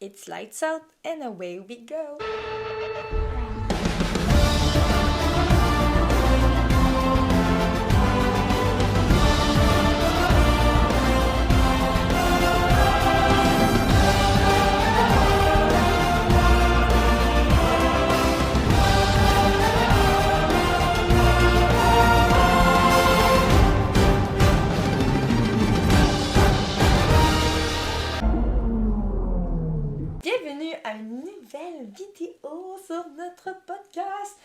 It's lights out and away we go. Bienvenue à une nouvelle vidéo sur notre podcast.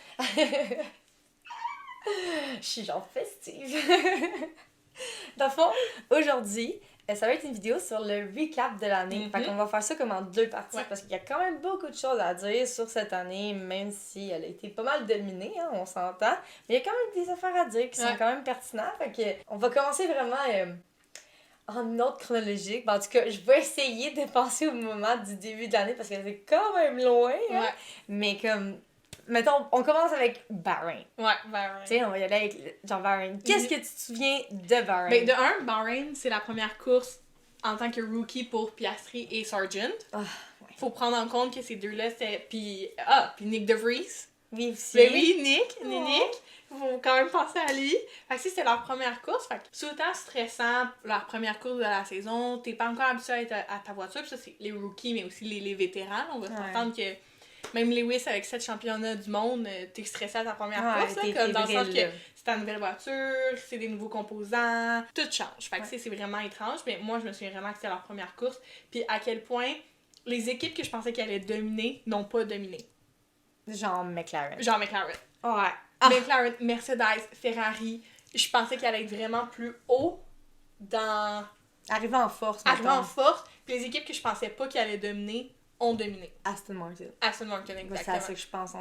Je suis genre festive. Dans le fond, aujourd'hui, ça va être une vidéo sur le recap de l'année. Fait qu'on va faire ça comme en deux parties parce qu'il y a quand même beaucoup de choses à dire sur cette année, même si elle a été pas mal dominée, hein, on s'entend. Mais il y a quand même des affaires à dire qui sont quand même pertinentes. Fait que on va commencer vraiment en ordre chronologique. En tout cas, je vais essayer de penser au moment du début de l'année parce que c'est quand même loin. Hein? Ouais. Mais comme, mettons, on commence avec Bahreïn. Ouais, Bahreïn. Tu sais, on va y aller avec genre Bahreïn. Qu'est-ce que tu te souviens de Bahreïn? Ben, de un, Bahreïn, c'est la première course en tant que rookie pour Piastri et Sargent. Ah, ouais. Faut prendre en compte que ces deux-là, c'était... Puis Nick De Vries. Oui, aussi. Ben oui, Nick. Faut quand même penser à lui. Fait que si c'était leur première course, fait que c'est autant stressant, leur première course de la saison, t'es pas encore habitué à être à ta voiture, puis ça c'est les rookies, mais aussi les vétérans. On va s'entendre que même Lewis avec 7 championnats du monde, t'es stressé à ta première course, là, comme dans le sens que c'est ta nouvelle voiture, c'est des nouveaux composants, tout change. Fait que c'est vraiment étrange, mais moi je me souviens vraiment que c'était leur première course, puis à quel point les équipes que je pensais qu'elles allaient dominer n'ont pas dominé. Genre McLaren. Ouais. McLaren, Mercedes, Ferrari, je pensais qu'elle allait être vraiment plus haut dans... Arrivé en force, puis les équipes que je pensais pas qu'elles allaient dominer ont dominé. Aston Martin, exactement. c'est à ça que je pense.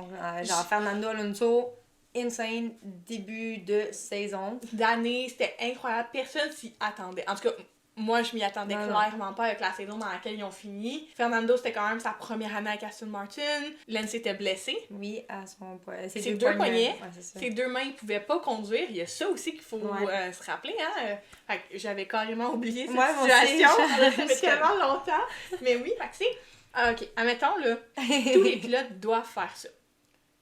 Genre Fernando Alonso, insane début de saison. D'année, c'était incroyable. Personne s'y attendait. En tout cas, moi, je m'y attendais clairement pas avec la saison dans laquelle ils ont fini. Fernando, c'était quand même sa première année avec Aston Martin. Lance était blessé. Oui, à son point. Ses deux poignets. Ouais, ses deux mains, il pouvait pas conduire. Il y a ça aussi qu'il faut se rappeler. Hein? Fait que j'avais carrément oublié cette situation. Ça fait tellement longtemps. Mais oui, fait que c'est... OK, admettons, là, tous les pilotes doivent faire ça.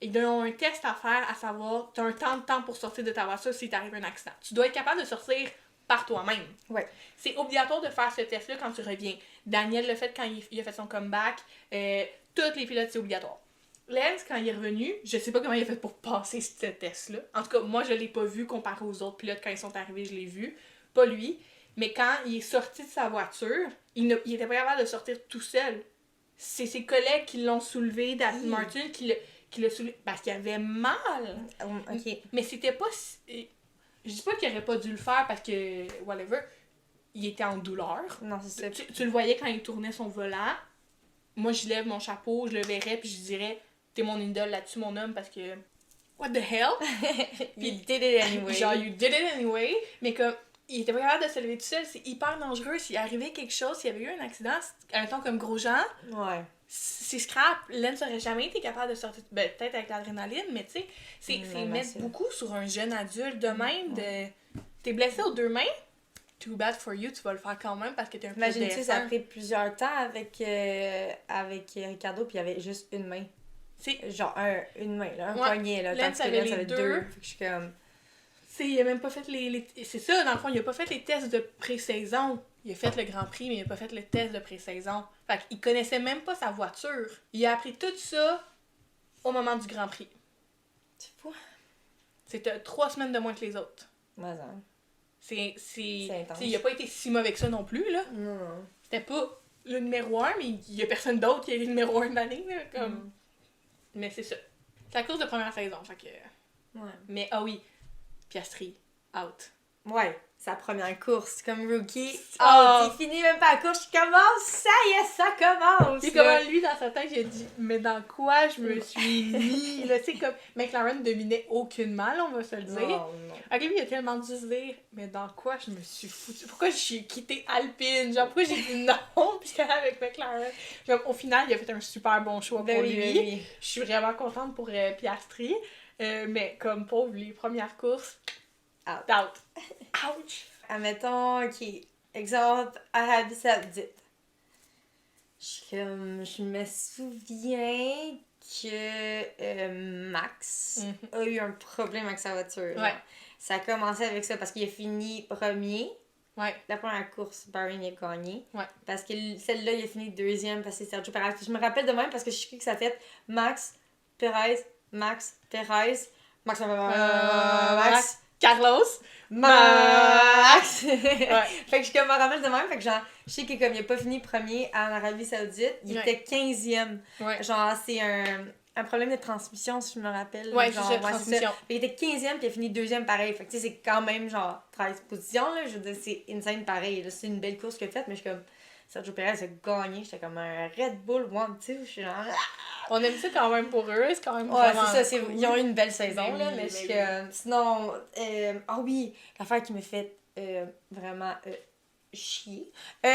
Ils ont un test à faire, à savoir, t'as un temps pour sortir de ta voiture si t'arrive un accident. Tu dois être capable de sortir par toi-même. Ouais. C'est obligatoire de faire ce test-là quand tu reviens. Daniel l'a fait quand il a fait son comeback. Tous les pilotes, c'est obligatoire. Lance, quand il est revenu, je sais pas comment il a fait pour passer ce test-là. En tout cas, moi, je l'ai pas vu comparé aux autres pilotes. Quand ils sont arrivés, je l'ai vu. Pas lui. Mais quand il est sorti de sa voiture, il était pas capable de sortir tout seul. C'est ses collègues qui l'ont soulevé, d'Aston Martin, qui l'a soulevé parce qu'il avait mal. OK. Mais c'était pas... Je dis pas qu'il aurait pas dû le faire parce que, whatever, il était en douleur. Non, c'est ça. Tu le voyais quand il tournait son volant. Moi, je lève mon chapeau, je le verrais, puis je dirais, t'es mon idole là-dessus, mon homme, parce que, what the hell? You did it anyway. Genre, you did it anyway. Mais comme, il était pas capable de se lever tout seul, c'est hyper dangereux. S'il arrivait quelque chose, s'il y avait eu un accident, un temps comme Grosjean, c'est scrap. Lance n'aurait jamais été capable de sortir, ben, peut-être avec l'adrénaline, mais tu sais, c'est mettre beaucoup sur un jeune adulte de même. T'es blessé aux deux mains, too bad for you, tu vas le faire quand même parce que t'es un peu imagine, tu sais, ça a pris plusieurs temps avec Ricardo, puis il y avait juste une main. C'est genre une main, là, un poignet, là. Lance tandis que Lance avait deux. Fait que je suis comme... il a même pas fait les... C'est ça, dans le fond, il a pas fait les tests de pré-saison. Il a fait le Grand Prix, mais il a pas fait le test de pré-saison. Fait qu'il connaissait même pas sa voiture. Il a appris tout ça au moment du Grand Prix. C'est fou. C'était 3 semaines de moins que les autres. Mais ça. C'est intense. Il a pas été si mauvais que ça non plus, là. Non. C'était pas le numéro 1, mais il y a personne d'autre qui est le numéro 1 de l'année, là, comme... Mais c'est ça. C'est la course de première saison, fait que... Ouais. Mais Piastri, out. Ouais, sa première course comme rookie. Oh! Il finit même pas la course, je commence, ça y est, ça commence! Puis comment lui, dans sa tête, il a dit « Mais dans quoi je me suis mis? » Là, tu sais, comme McLaren dominait aucunement, là, on va se le dire. Non. Fait que lui, il a tellement dû se dire « Mais dans quoi je me suis foutu? Pourquoi j'ai quitté Alpine? Genre, pourquoi j'ai dit non? » Puis j'étais avec McLaren. Genre, au final, il a fait un super bon choix pour lui. Oui. Je suis vraiment contente pour Piastri. Mais comme pauvre, les premières courses, out. Ouch! Admettons, OK, exemple, Arabie Saoudite. Je me souviens que Max a eu un problème avec sa voiture. Ouais. Ça a commencé avec ça parce qu'il a fini premier. Ouais. La première course, Bahreïn a gagné. Ouais. Parce que celle-là, il a fini deuxième parce que c'est Sergio Perez. Je me rappelle de même parce que je sais que ça fait Max, Perez, Max, Perez, Max, Carlos. Max! Ouais. Fait que je me rappelle de même, fait que genre, je sais que comme il a pas fini premier en Arabie Saoudite, il Ouais. était 15e. Ouais. Genre, c'est un problème de transmission, si je me rappelle. Ouais, genre, c'est ça, transmission. ça. Fait qu'il était 15e puis il a fini deuxième pareil. Fait que tu sais, c'est quand même genre 13 positions, là. Je veux dire, c'est insane pareil. Là, c'est une belle course qu'il a faite, mais je suis comme, Sergio Perez a gagné. J'étais comme un Red Bull One, tu sais. Je suis genre. On aime ça quand même pour eux, c'est quand même Ouais, vraiment c'est ça, cool. ils ont eu une belle saison, Mais là, oui, mais mais je suis oui. sinon, oui, l'affaire qui me fait vraiment chier,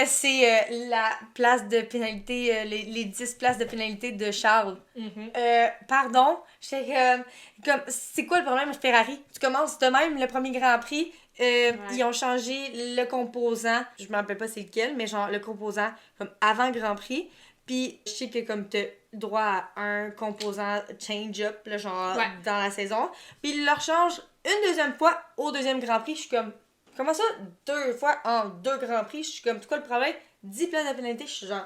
c'est la place de pénalité, les 10 places de pénalité de Charles. Mhm. Pardon, j'étais comme, c'est quoi le problème avec Ferrari? Tu commences de même le premier Grand Prix, ils ont changé le composant, je me rappelle pas c'est lequel, mais genre le composant comme avant Grand Prix. Puis je sais que comme t'as droit à un composant change-up, là, genre, Ouais. dans la saison. Puis ils le rechangent une deuxième fois au deuxième Grand Prix. Je suis comme, comment ça, 2 fois en 2 Grands Prix? Je suis comme, c'est quoi le problème? 10 places de pénalité, je suis genre,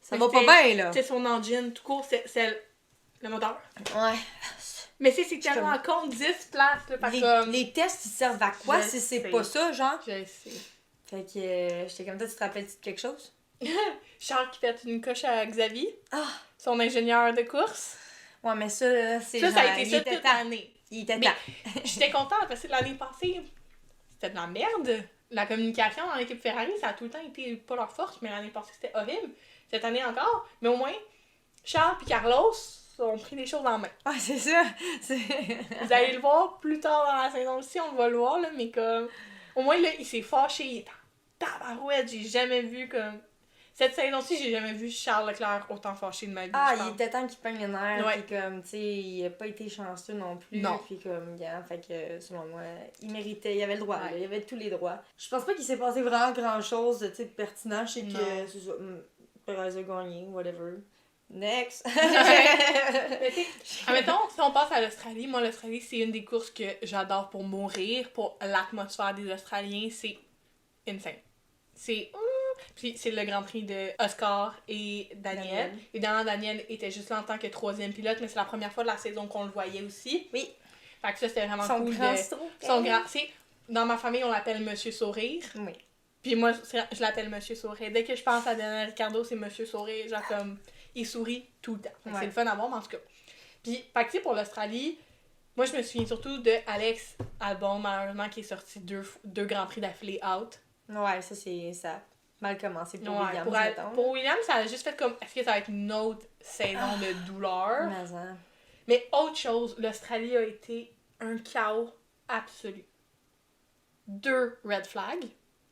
ça va pas bien, là. C'est son engine, tout court, c'est le moteur. Ouais. Mais c'est tellement con, 10 places, là, parce que... Les tests, ils servent à quoi Je si c'est sais. pas ça, genre? Je sais. Fait que j'étais comme, toi, tu te rappelles-tu de quelque chose? Charles qui pète une coche à Xavier, Ah! son ingénieur de course. Ouais, mais ça, là, c'est Ça, genre, ça a été il ça était toute temps. l'année. Il était Mais temps. j'étais contente parce que l'année passée, c'était de la merde. La communication dans l'équipe Ferrari, ça a tout le temps été pas leur force, mais l'année passée, c'était horrible. Cette année encore. Mais au moins, Charles et Carlos ont pris les choses en main. Ouais, c'est ça. Vous allez le voir plus tard dans la saison aussi, on va le voir, là, mais comme... Au moins, là, il s'est fâché, il est en tabarouette, j'ai jamais vu comme... Cette saison-ci, j'ai jamais vu Charles Leclerc autant fâché de ma vie, Ah, je il pense. était temps qu'il peigne les nerfs, Ouais. puis comme, tu sais, il a pas été chanceux non plus. Non. Puis comme, yeah, fait que, selon moi, il méritait, il avait le droit, Ouais. là, il avait tous les droits. Je pense pas qu'il s'est passé vraiment grand-chose de, tu sais, de pertinent. Je sais Non. que, c'est ça, Perez a gagné, whatever. Next! Mais tu sais, admettons, si on passe à l'Australie, moi, l'Australie, c'est une des courses que j'adore pour mourir, pour l'atmosphère des Australiens, c'est insane. C'est... Puis c'est le Grand Prix de Oscar et Daniel. Évidemment, Daniel était juste là en tant que 3e pilote, mais c'est la première fois de la saison qu'on le voyait aussi. Oui. Fait que ça, c'était vraiment Son cool. grand Son grand... Dans ma famille, on l'appelle Monsieur Sourire. Oui. Puis moi, je l'appelle Monsieur Sourire. Dès que je pense à Daniel Ricciardo, c'est Monsieur Sourire. Genre comme, il sourit tout le temps. Fait que c'est le fun à voir, mais en tout cas. Puis, fait que tu sais, pour l'Australie, moi, je me souviens surtout de Alex Albon, malheureusement, qui est sorti deux Grands Prix d'affilée out. Ouais, ça, c'est ça. Mal commencé pour Ouais, Williams, pour, mettons. pour Williams, ça a juste fait comme, est-ce que ça va être une autre saison de douleur? Mais, hein. Mais autre chose, l'Australie a été un chaos absolu. 2 red flags.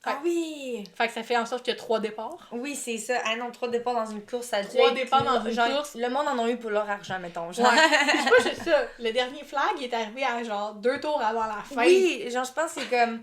Ah oui! Fait que ça fait en sorte qu'il y a 3 départs. Oui, c'est ça. Ah non, 3 départs dans une course, ça a dû 3 être départs dans une genre, course. Le monde en a eu pour leur argent, mettons. Ouais. Genre. Puis c'est pas juste ça. Le dernier flag il est arrivé à genre 2 tours avant la fin. Oui, genre, je pense que c'est comme.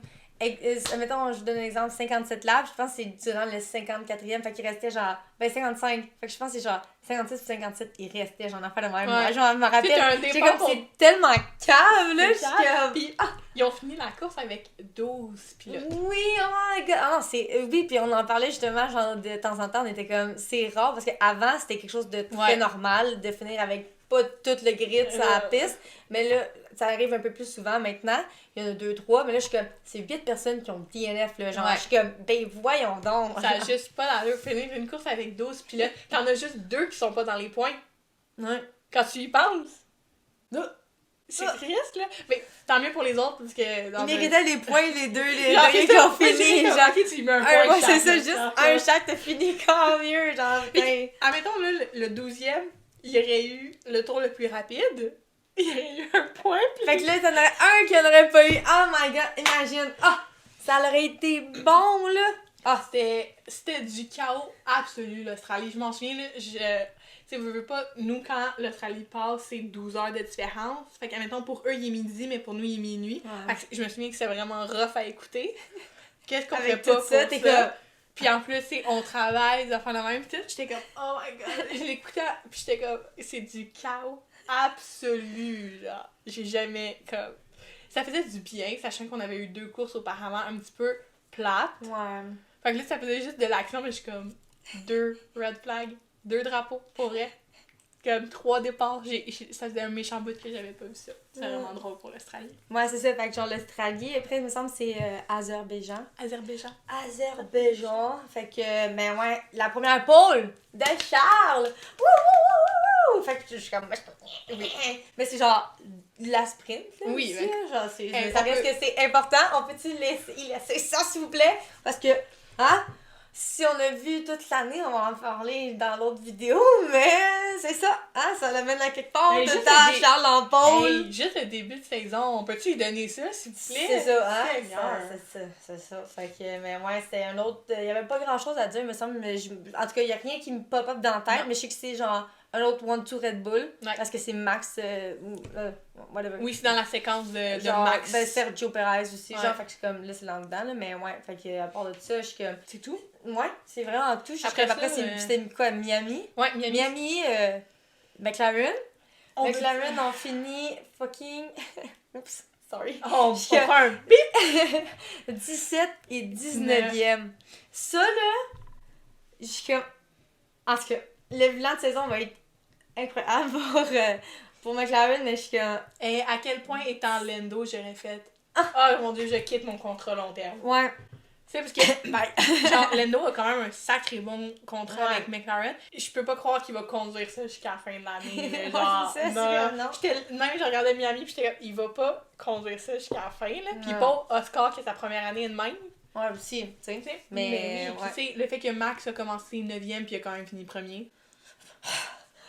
Mettons, je vous donne un exemple, 57 laps, je pense que c'est durant le 54e, fait qu'il restait genre. Ben, 55. Fait que je pense que c'est genre 56 ou 57, il restait genre en affaire de même. Ouais. Genre, je me rappelle. C'est un J'ai départ comme, pour- c'est tellement cave, là. C'est Je suis calme. comme. Puis ils ont fini la course avec 12 pilotes. Oui, oh my god! Ah non, c'est. Oui, puis on en parlait justement, genre, de temps en temps, on était comme. C'est rare parce qu'avant, c'était quelque chose de très Ouais. normal de finir avec pas tout le grid sur la piste. Mais là, ça arrive un peu plus souvent maintenant. Il y en a 2, 3, mais là, je suis comme. C'est 8 personnes qui ont DNF, là. Genre, Ouais. je suis comme. Ben, voyons donc! Ça a juste pas l'allure finir une course avec 12 pilotes. T'en as juste 2 qui sont pas dans les points. Ouais. Quand tu y penses. Ah. C'est triste, là. Mais tant mieux pour les autres, parce que... Ils méritaient les points, les deux, les Genre, derniers c'est qui ça, ont fini. genre, Genre, ok, tu y mets un ouais, point c'est chaque, ça, là. juste Genre, un chaque, t'as fini quand mieux. Genre, ben. Admettons, là, le 12e, il y aurait eu le tour le plus rapide. Il y aurait eu un point. Puis... Fait que là, t'en aurais un qui n'aurait pas eu. Oh my god, imagine. Ah, ça aurait été bon, là. Ah, c'était du chaos absolu, l'Australie. Je m'en souviens, là, tu sais, veux pas, nous, quand l'Australie passe, c'est 12 heures de différence. Fait qu'admettons, pour eux, il est midi, mais pour nous, il est minuit. Ouais. Fait que je me souviens que c'est vraiment rough à écouter. Qu'est-ce qu'on Avec ferait pas tout ça, pour t'es ça? comme. Puis en plus, on travaille, ça fait la même tout. J'étais comme, oh my god. Je l'écoutais, puis j'étais comme, c'est du chaos absolu, là. J'ai jamais, comme... Ça faisait du bien, sachant qu'on avait eu 2 courses auparavant un petit peu plates. Ouais. Fait que là, ça faisait juste de l'action, mais je suis comme, 2 red flags, 2 drapeaux, pour vrai. Comme 3 départs. Ça faisait un méchant bout que j'avais pas vu ça. C'est vraiment drôle pour l'Australie. Ouais, c'est ça. Fait que genre l'Australie, après, il me semble que c'est Azerbaïdjan. Azerbaïdjan. Azerbaïdjan. Fait que, ben ouais, la première pole de Charles. Wouh, wouh, wouh, wouh. Fait que je suis comme, mais c'est genre la sprint, là. Oui, aussi, ouais. Genre, c'est, Hey, ça on reste peut- que c'est important. On peut-tu y laisser ça, s'il vous plaît? Parce que, hein? Si on a vu toute l'année, on va en parler dans l'autre vidéo, mais c'est ça, hein, ça l'amène à quelque part, Mais tout le juste temps, le dé- Charles en pôle. Hey, juste le début de saison, on peut-tu lui donner ça, s'il vous plaît? C'est ça, hein? Seigneur. C'est ça. Fait que, mais ouais, c'était un autre. Il y avait pas grand chose à dire, il me semble. Mais en tout cas, il y a rien qui me pop-up dans la tête, Non. mais je sais que c'est genre un autre One-Two Red Bull. Ouais. Parce que c'est Max. Whatever. Oui, c'est dans la séquence de Genre, Max. ben, Sergio Perez aussi, Ouais. genre, fait que je suis comme, là, c'est là-dedans, là, mais ouais, fait que, à part de ça, je suis comme, C'est tout? ouais, c'est vraiment tout. Après Après, ça, c'était quoi, Miami? Ouais, Miami. Miami, McLaren. On veut- McLaren ont fini fucking. Oups, sorry. On Je- prend un 17 et 19e. Ça, là, je suis comme. En tout cas, le bilan de saison va être incroyable pour McLaren, mais je suis comme. Et à quel point, étant Lando, j'aurais fait... Oh mon Dieu, je quitte mon contrat long terme. Ouais. Tu sais, parce que, ben, genre, Lando a quand même un sacré bon contrat Ouais. avec McLaren. Je peux pas croire qu'il va conduire ça jusqu'à la fin de l'année. là, Ouais, Genre, c'est ça, c'est non. comme non. Même, je regardais Miami, puis j'étais comme, il va pas conduire ça jusqu'à la fin, là. Puis Non. pas Oscar, qui est sa première année de même. Ouais, aussi, tu sais. Tu sais. Mais, oui, ouais. puis tu sais, le fait que Max a commencé 9e, puis il a quand même fini premier.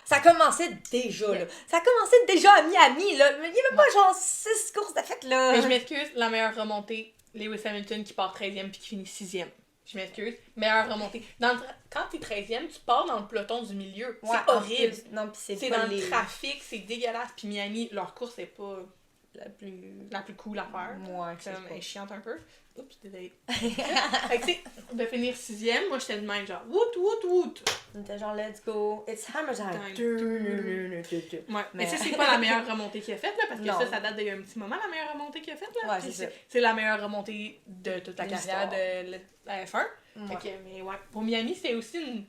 Ça commençait déjà, là. Ça commençait déjà à Miami, là. Mais il y avait pas genre 6 courses de fête, là. Mais je m'excuse, la meilleure remontée, Lewis Hamilton qui part 13e puis qui finit 6e. Je m'excuse. Meilleure remontée. Quand t'es 13e, tu pars dans le peloton du milieu. Ouais, C'est en horrible. plus, non, pis C'est pas dans les... le trafic, c'est dégueulasse. Puis Miami, leur course est pas la plus cool à faire. Ouais, c'est Comme, pas. elle est chiante un peu. Oups, désolé. Fait que tu sais, de finir 6e, moi j'étais de même genre, woot, woot, woot. On était genre, let's go, it's hammer time. Ouais. Mais Mais- ça, c'est pas la meilleure remontée qu'il a faite, là, parce que Non. ça date d'il y a un petit moment, la meilleure remontée qu'il a faite, là. Ouais, Puis c'est ça. c'est la meilleure remontée de toute la De carrière l'histoire. de la F1. Ouais. Fait que, mais ouais, pour Miami, c'est aussi une...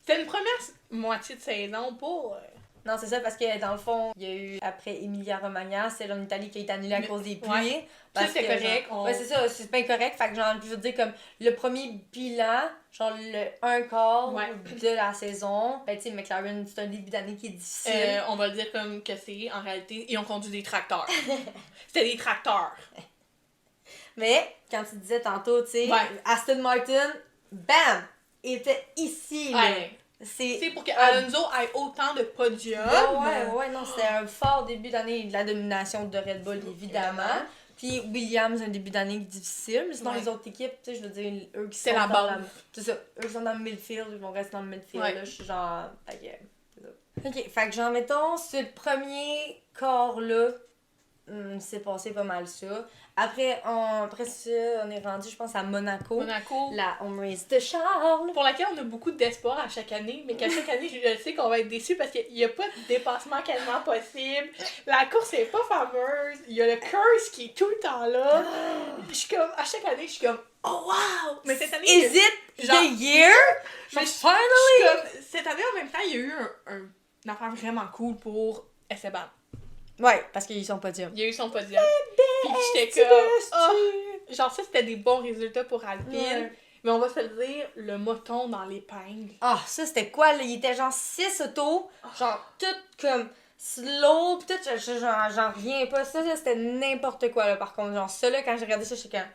C'était une première moitié de saison pour... Non, c'est ça, parce que dans le fond, il y a eu, après Emilia Romagna, celle en Italie qui a été annulée à Mais- cause des pluies. ouais. Parce Ça, c'est que, correct, genre- on- Ouais, c'est ça, c'est bien correct. Fait que, genre, je veux dire, comme le premier bilan, genre le un quart Ouais. de la saison, ben, tu sais, McLaren, c'est un début d'année qui est difficile. on va le dire comme que c'est, en réalité, ils ont conduit des tracteurs. C'était des tracteurs. Mais, quand tu disais tantôt, tu sais, Ouais. Aston Martin, bam, était ici, là. Ouais. C'est. C'est pour que Alonso ait autant de podiums. Ouais, non, c'était un fort début d'année de la domination de Red Bull, évidemment. Puis Williams, un début d'année difficile, mais sinon Ouais. les autres équipes, tu sais, je veux dire, eux qui C'est sont la dans base. C'est ça, eux qui sont dans le midfield, ils vont rester dans le midfield, Ouais. là, je suis genre, ok, c'est ça. Ok, fait que genre, mettons, ce premier quart-là, c'est passé pas mal ça. Après ça, on est rendu, je pense, à Monaco, Monaco, la home race de Charles. pour laquelle on a beaucoup d'espoir à chaque année, mais qu'à chaque année, je sais qu'on va être déçus parce qu'il n'y a pas de dépassement quasiment possible. La course est pas fameuse. Il y a le curse qui est tout le temps là. Je suis comme, à chaque année, je suis comme, oh wow! Mais cette année, Is it genre- the year? mais Genre, je finally! suis comme, cette année, en même temps, il y a eu une affaire vraiment cool pour Esteban. Ouais, parce qu'ils sont pas durs. Il y a eu son podium. Puis j'étais comme, oh! Genre ça, c'était des bons résultats pour Alpine. Ouais. Mais on va se le dire, le moton dans l'épingle. Ah, ça c'était quoi là? Il était genre 6 autos, genre tout comme slow, pis tout, j'en reviens pas. Ça, là, c'était n'importe quoi là par contre. Genre ça là, quand j'ai regardé ça, j'étais comme.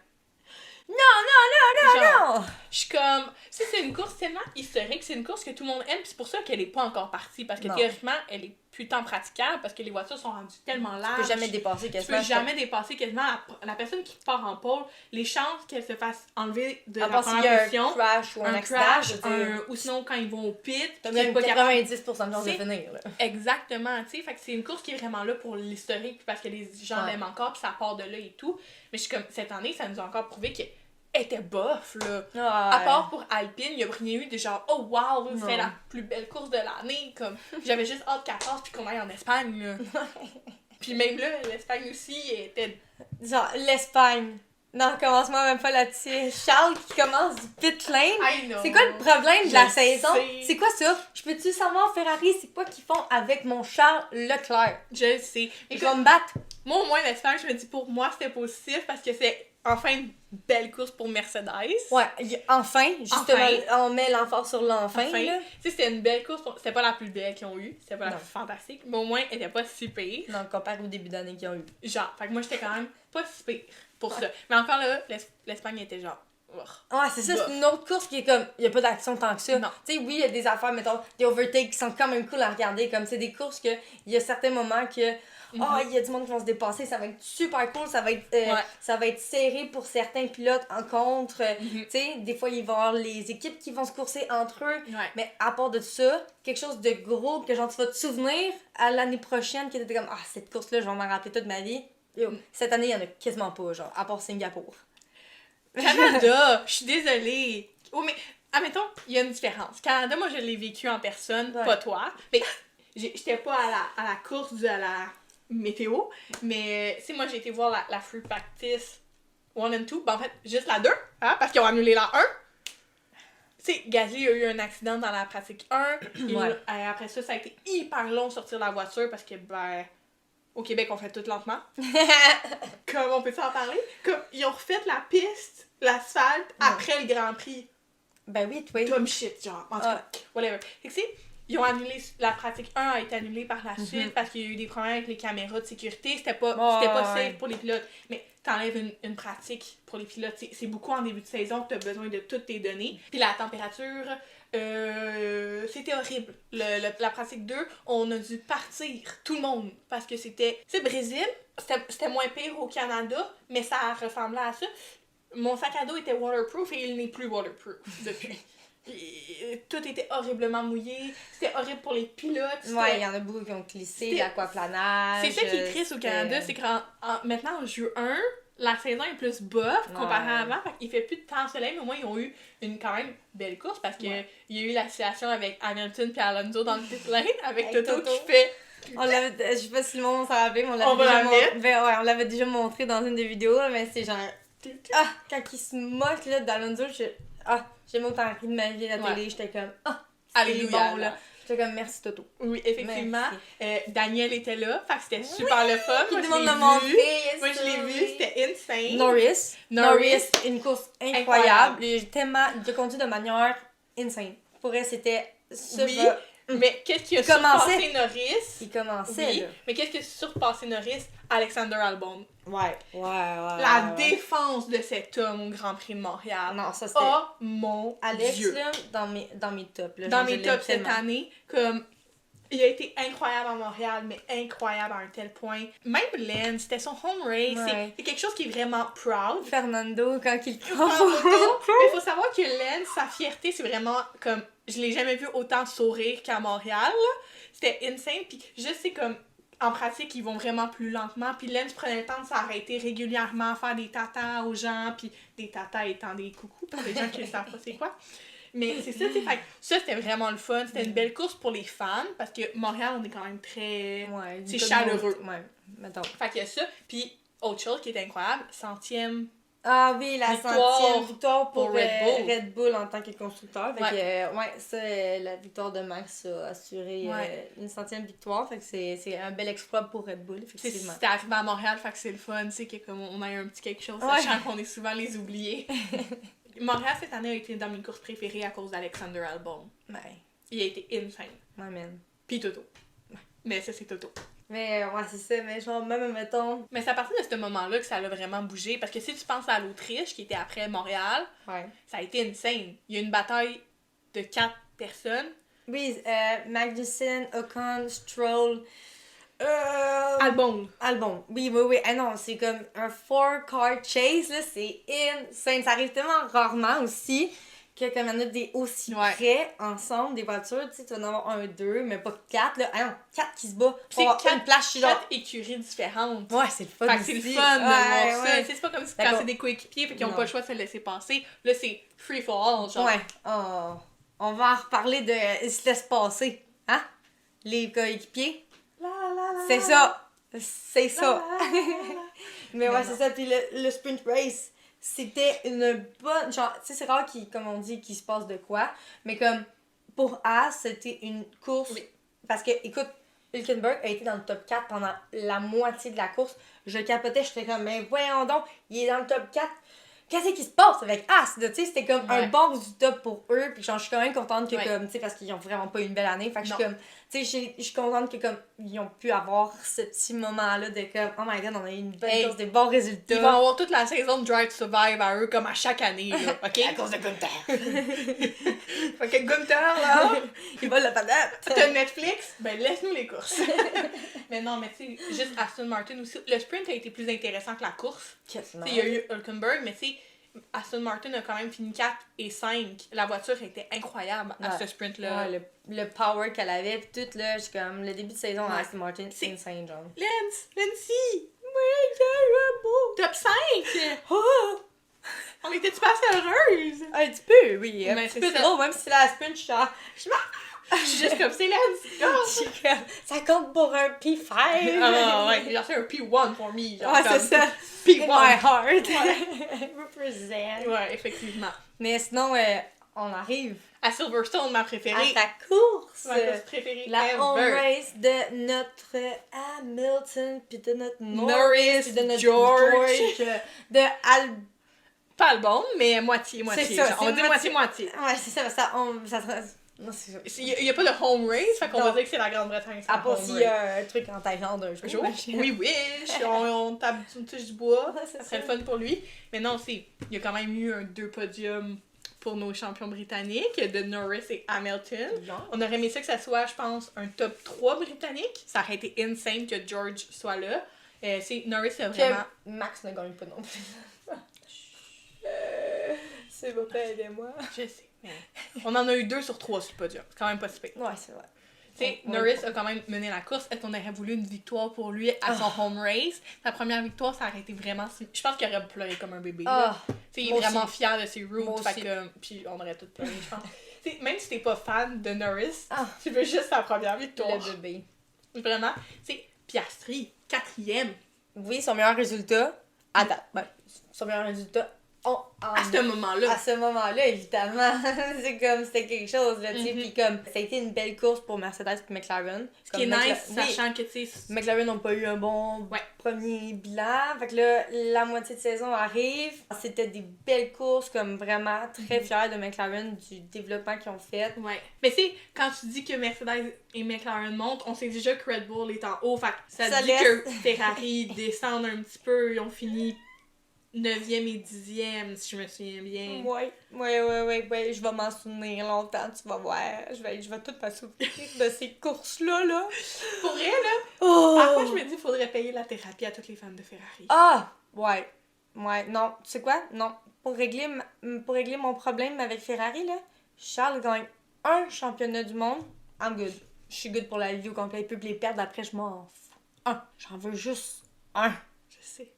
Genre, Non! je suis comme, si c'est une course tellement historique, c'est une course que tout le monde aime, puis c'est pour ça qu'elle est pas encore partie, parce que Non. théoriquement, elle est plus tant praticable, parce que les voitures sont rendues tellement larges. Tu peux jamais dépasser Tu quasiment. peux jamais dépasser quasiment la personne qui part en pôle, les chances qu'elle se fasse enlever de À la part s'il y première a un position, crash ou un accident, crash, je veux dire, ou sinon quand ils vont au pit, t'as puis même pas capable. 90% de chance de C'est- finir là. Exactement, tu sais, fait que c'est une course qui est vraiment là pour l'historique, puis parce que les gens Ouais. l'aiment encore, puis ça part de là et tout. Mais je suis comme, cette année, ça nous a encore prouvé que était bof, là. Ouais. À part pour Alpine, il y a rien eu de genre, oh wow, c'est la plus belle course de l'année. Comme, j'avais juste hâte qu'elle passe puis qu'on aille en Espagne, là. Puis même là, l'Espagne aussi était. Genre, l'Espagne. Non, commence-moi même pas là-dessus. Charles qui commence du pit lane. C'est quoi le problème de la saison? C'est quoi ça? Je peux-tu savoir, Ferrari, c'est quoi qu'ils font avec mon Charles Leclerc? Je le sais. Ils vont me battre. Moi, au moins, l'Espagne, je me dis, pour moi, c'était positif parce que c'est enfin une belle course pour Mercedes. Ouais, enfin, justement, on met l'emphase sur l'enfin. Tu sais, c'était une belle course. C'était pas la plus belle qu'ils ont eue. C'était pas la plus fantastique. Mais au moins, elle était pas si pire. Non, comparé au début d'année qu'ils ont eu. Genre, fait que moi, j'étais quand même pas si pire pour ça. Mais encore là, l'Espagne était genre. Ouais, c'est ça, c'est une autre course qui est comme, il y a pas d'action tant que ça. Non. Tu sais, oui, il y a des affaires, mettons, des overtakes qui sont quand même cool à regarder, comme c'est des courses que, il y a certains moments que, il y a du monde qui vont se dépasser, ça va être super cool, ça va être serré pour certains pilotes en contre, tu sais, des fois, il va y avoir les équipes qui vont se courser entre eux, mais à part de ça, quelque chose de gros que genre tu vas te souvenir à l'année prochaine, qui était comme, cette course-là, je vais m'en rappeler toute ma vie. Yo, cette année, il y en a quasiment pas, genre, à part Singapour. Canada, je suis désolée. Oh, mais, admettons, il y a une différence. Canada, moi, je l'ai vécu en personne, pas toi. Mais, j'étais pas à la course due à la météo, mais, tu sais, moi, j'ai été voir la Free Practice 1 and 2. Ben, en fait, juste la 2, hein, parce qu'ils ont annulé la 1. Tu sais, Gasly a eu un accident dans la pratique 1. Après ça, ça a été hyper long de sortir de la voiture parce que, ben, au Québec, on fait tout lentement. Comme on peut en parler? Comme, ils ont refait la piste, l'asphalte, après le Grand Prix. Ben oui, toi. Comme shit, genre. En tout cas, whatever. Fait que ils ont annulé, la pratique 1 a été annulée par la suite parce qu'il y a eu des problèmes avec les caméras de sécurité. C'était pas safe pour les pilotes. Mais t'enlèves une pratique pour les pilotes. C'est beaucoup en début de saison que t'as besoin de toutes tes données. Puis la température, c'était horrible. La pratique 2, on a dû partir, tout le monde, parce que c'était... Tu sais, Brésil, c'était moins pire au Canada, mais ça ressemblait à ça. Mon sac à dos était waterproof et il n'est plus waterproof depuis. Tout était horriblement mouillé, c'était horrible pour les pilotes. Ouais, il y en a beaucoup qui ont glissé, l'aquaplanage. C'est ça qui est triste au Canada, c'est que maintenant en Q1, la saison est plus bof comparée à avant, il fait plus de temps de soleil, mais au moins ils ont eu une quand même belle course parce que il y a eu la situation avec Hamilton et Alonso dans le pit lane, avec Toto qui fait... Je sais pas si le monde s'en rappelle, mais on l'avait déjà montré dans une des vidéos, mais c'est genre... quand il se moque là, d'Alonso, j'ai autant ri de ma vie à la télé, j'étais comme... Alléluia, bon, là. J'étais comme, merci Toto. Oui, effectivement. Daniel était là, fait que c'était super le fun. Moi, je l'ai vu, c'était insane. Norris, une course incroyable. Il a conduit de manière insane. Pour elle, c'était super. Mais qu'est-ce qui a surpassé Norris? Il commençait, là. Mais qu'est-ce qui a surpassé Norris? Alexander Albon. Ouais. La défense de cet homme au Grand Prix de Montréal. Non, ça c'était... Oh mon Alex, Dieu! là, dans mes tops. Là, dans mes tops cette année, comme... Il a été incroyable à Montréal, mais incroyable à un tel point. Même Lens, c'était son home race. C'est quelque chose qui est vraiment proud. Fernando, quand il prend Mais il faut savoir que Lens, sa fierté, c'est vraiment comme... Je l'ai jamais vu autant sourire qu'à Montréal. C'était insane. Puis je sais comme... En pratique, ils vont vraiment plus lentement. Puis Lens prenait le temps de s'arrêter régulièrement, faire des tatas aux gens. Puis des tatas étant des coucous pour les gens qui ne savent pas c'est quoi. Mais c'est ça, tu sais. Fait ça, c'était vraiment le fun. C'était une belle course pour les fans. Parce que Montréal, on est quand même très... c'est chaleureux. Mettons. Fait qu'il y a ça. Puis autre chose qui est incroyable, 100e... Ah oui, la 100e victoire pour Red Bull en tant que constructeur. Fait que, ça, la victoire de Max a assuré une 100e victoire. Fait que c'est un bel exploit pour Red Bull, effectivement. C'est arrivé à Montréal, fait que c'est le fun, tu sais, qu'on a eu un petit quelque chose, sachant qu'on est souvent les oubliés. Montréal, cette année, a été dans mes courses préférées à cause d'Alexander Albon. Il a été insane. Man. Puis Toto. Mais ça, c'est Toto. Mais c'est ça, mais genre même mettons... Mais c'est à partir de ce moment-là que ça a vraiment bougé, parce que si tu penses à l'Autriche, qui était après Montréal, ça a été insane. Il y a eu une bataille de 4 personnes. Oui, Magnussen, Ocon, Stroll... Albon. Oui. Non, c'est comme un 4-car chase, là, c'est insane. Ça arrive tellement rarement aussi que comme il y en a des aussi Ouais. près ensemble, des voitures, tu sais, tu vas en avoir un, deux, mais pas quatre, là. Ah non, quatre qui se battent. C'est Pour avoir une place, je suis genre... 4 écuries différentes. Ouais, c'est le fun Fait que c'est le aussi. fun de voir ça. Ouais. Tu sais, c'est pas comme si quand D'accord. c'est des coéquipiers et qu'ils ont Non. pas le choix de se laisser passer. Là, c'est free for all, genre. Ouais. Oh. On va en reparler de « se laisse passer ». Hein? Les coéquipiers. La, la, la, C'est ça. C'est ça. la, la, la. Mais Mais ouais, non. c'est ça. Puis le sprint race, c'était une bonne... Genre, tu sais, c'est rare, comme on dit, qu'il se passe de quoi. Mais comme, pour As, c'était une course... Oui. Parce que, écoute, Hülkenberg a été dans le top 4 pendant la moitié de la course. Je capotais, j'étais comme, mais voyons donc, il est dans le top 4. Qu'est-ce qui se passe avec As? Tu sais, c'était comme un Ouais. bon résultat pour eux. Puis genre, je suis quand même contente que, Ouais. comme, tu sais, parce qu'ils ont vraiment pas eu une belle année. Fait que je suis Non. comme, tu sais, je suis contente que, comme, ils ont pu avoir ce petit moment-là de comme, oh my god, on a eu une bonne Hey, course, des bons résultats. Ils vont avoir toute la saison de Drive to Survive à eux, comme à chaque année, là, ok? À cause de Gunther. Fait que Gunther, là, Il vole la patate. t'as Netflix, ben laisse-nous les courses. Mais non, mais tu sais, juste Aston Martin aussi. Le sprint a été plus intéressant que la course. Tu sais, il y a eu Hülkenberg, mais tu sais, Aston Martin a quand même fini 4 et 5. La voiture était incroyable à Ouais. ce sprint-là. Ouais, le power qu'elle avait, pis tout, là, c'est comme, le début de saison à Ouais. Aston Martin, c'est C'est- insane, genre. Lindsay! Top 5! Oh! On était-tu pas assez heureuses? Un petit peu, oui. Un Mais petit c'est peu ça. trop, même si la sprint, je suis genre, Je suis juste comme, c'est Lindsay! Go! je suis comme, ça compte pour un P5. Ah ouais, il a fait un P1 pour me. Genre Ouais, comme c'est ça. In P1. my heart. Ouais. Represent. Ouais, effectivement. Mais sinon, on arrive À Silverstone, ma à préférée. ta course. Ma course préférée La ever. home race de notre Hamilton, puis de notre Norris, puis de notre George. de Al... Pas le bon, mais moitié-moitié. C'est ça, Genre, on va c'est dire moitié-moitié. Ouais, c'est ça, ça non, c'est ça. Il y a pas de home race, fait qu'on Non. va dire que c'est la Grande-Bretagne. c'est À la part home s'il y race. a un truc en Thaïlande un jour. Jour. Oui, wish. On tape une touche du bois. Ouais, c'est Ça serait le ça. fun pour lui. Mais non, il y a quand même eu 2 podiums pour nos champions britanniques, de Norris et Hamilton. Genre. On aurait aimé ça que ça soit, je pense, un top 3 britannique. Ça aurait été insane que George soit là. Norris a vraiment... Que Max ne gagne pas non plus. C'est pas aidez-moi. Je sais. mais on en a eu 2 sur 3 sur le podium. C'est quand même pas si pire. Ouais, c'est vrai. Tu sais, Ouais. Norris a quand même mené la course. Est-ce qu'on aurait voulu une victoire pour lui à son home race? Sa première victoire, ça aurait été vraiment... Je pense qu'il aurait pleuré comme un bébé. là. Ah, Tu sais, il est moi vraiment aussi. fier de ses Moi roots. aussi. Fait que, puis on aurait tout pleuré, je pense. Tu sais, même si t'es pas fan de Norris, Ah. tu veux juste sa première victoire. le bébé. Vraiment. Tu sais, Piastri, 4e. Oui, son meilleur résultat. Attends, son meilleur résultat À ce moment-là. à ce moment-là, évidemment. C'est comme, c'était quelque chose, là, tu sais. Mhm. Puis comme, ça a été une belle course pour Mercedes et McLaren. Ce qui est Comme nice, oui, sachant que, tu sais... McLaren n'ont pas eu un bon Ouais. premier bilan. Fait que là, la moitié de saison arrive. C'était des belles courses, comme vraiment très fière de McLaren du développement qu'ils ont fait. Ouais. Mais tu sais, quand tu dis que Mercedes et McLaren montent, on sait déjà que Red Bull est en haut. Fait que ça dit laisse. que Ferrari descendent un petit peu. Ils ont fini 9e et 10e, si je me souviens bien. Ouais. Je vais m'en souvenir longtemps, tu vas voir. Je vais tout me souvenir de ces courses-là, là. Pour vrai, là, Oh! parfois je me dis qu'il faudrait payer la thérapie à toutes les fans de Ferrari. Ah! Ouais. Non, tu sais quoi? Non. Pour régler mon problème avec Ferrari, là, Charles gagne un championnat du monde. I'm good. Je suis good pour la vie au complet. Il peut les perdre après, je m'en fous. Un. J'en veux juste un. Je sais.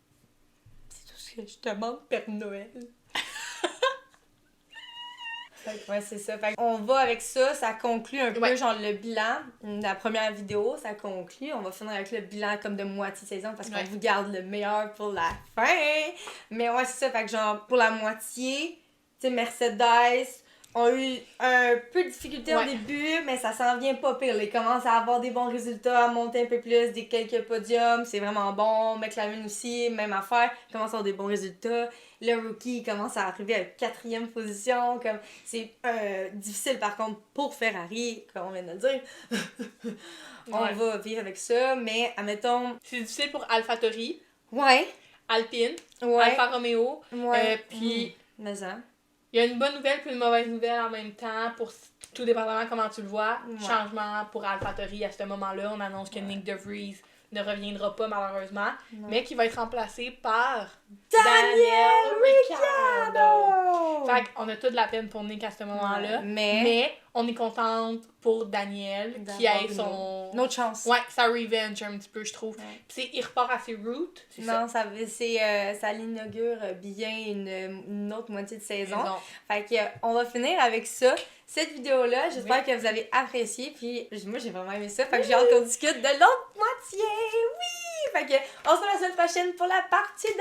C'est tout ce que je te demande, Père Noël. Fait que ouais, c'est ça. Fait on va avec ça. Ça conclut un peu, Ouais. genre, le bilan. La première vidéo, ça conclut. On va finir avec le bilan comme de moitié saison parce qu'on Ouais. vous garde le meilleur pour la fin. Mais ouais, c'est ça. Fait que genre, pour la moitié, tu sais, Mercedes ont eu un peu de difficulté au Ouais. début, mais ça s'en vient pas pire. Ils commencent à avoir des bons résultats, à monter un peu plus, des quelques podiums, c'est vraiment bon. McLaren aussi, même affaire, ils commencent à avoir des bons résultats. Le rookie commence à arriver à 4e position. Comme c'est difficile par contre pour Ferrari, comme on vient de le dire. On Ouais. va vivre avec ça, mais admettons. C'est difficile pour AlphaTauri, Ouais, Alpine, ouais. Alfa Romeo. Ouais. Puis Mais ça. il y a une bonne nouvelle puis une mauvaise nouvelle en même temps, pour tout dépendamment comment tu le vois. Ouais. Changement pour AlphaTauri à ce moment-là. On annonce que Nick DeVries ne reviendra pas malheureusement, Non. mais qui va être remplacé par Daniel Ricciardo. Ricciardo! Fait qu'on a toute la peine pour Nick à ce moment-là, Ouais, mais on est contente pour Daniel qui d'avoir ait son... une autre chance. Ouais, sa revenge un petit peu, je trouve. Ouais. Puis il repart à ses roots, c'est ça. Non, ça l'inaugure bien une autre moitié de saison. Fait que on va finir avec ça. Cette vidéo-là, j'espère que vous avez apprécié. Puis moi, j'ai vraiment aimé ça. Fait que j'ai hâte qu'on discute de l'autre moitié. Oui! Fait que on se voit la semaine prochaine pour la partie 2!